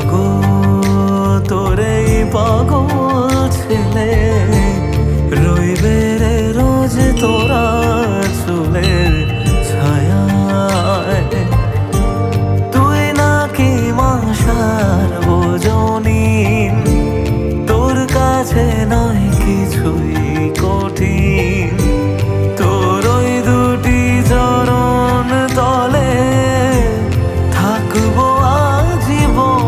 মাগো তোরে পাগল ছেলে রইবে রে রোজ তোরা চুলের ছায়ায়। তুই নাকি মাসার বোঝনিন, তোর কাছে নয় কিছুই কঠিন। তোর ওই দুটি চরণ তলে থাকবো আজীবন।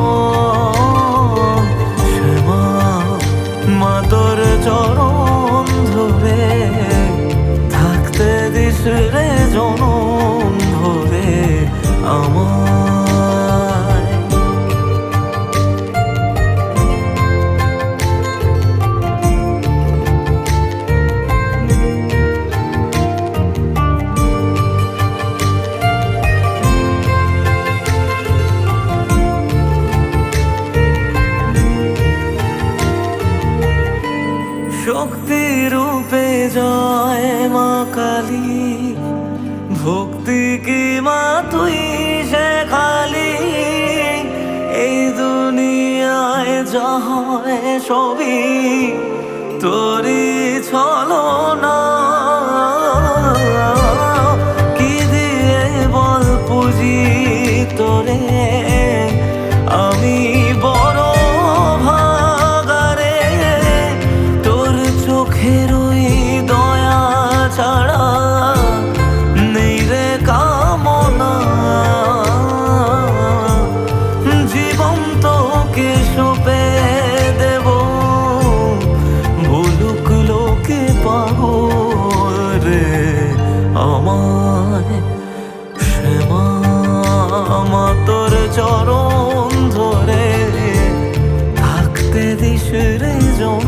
শ্যামা মা তোর চরণ ধরে থাকতে দিস রে জনম ভরে আমায়। শক্তি রূপে জয় মা কালী, ভক্তি কি মা তুই শেখালি। এই দুনিয়ায় যা হয় সবই তোরই ছলনা। কি দিয়ে বল পুজি তোরে আমি বড় ভাগারে। তোর চোখের ওই দয়া ছাড়া নেই রে কামনা। জীবন তোকে সঁপে দেব, বলুক লোকে পাগল রে আমায়। শ্যামা মা তোর চরণ ধরে থাকতে দিস রে জন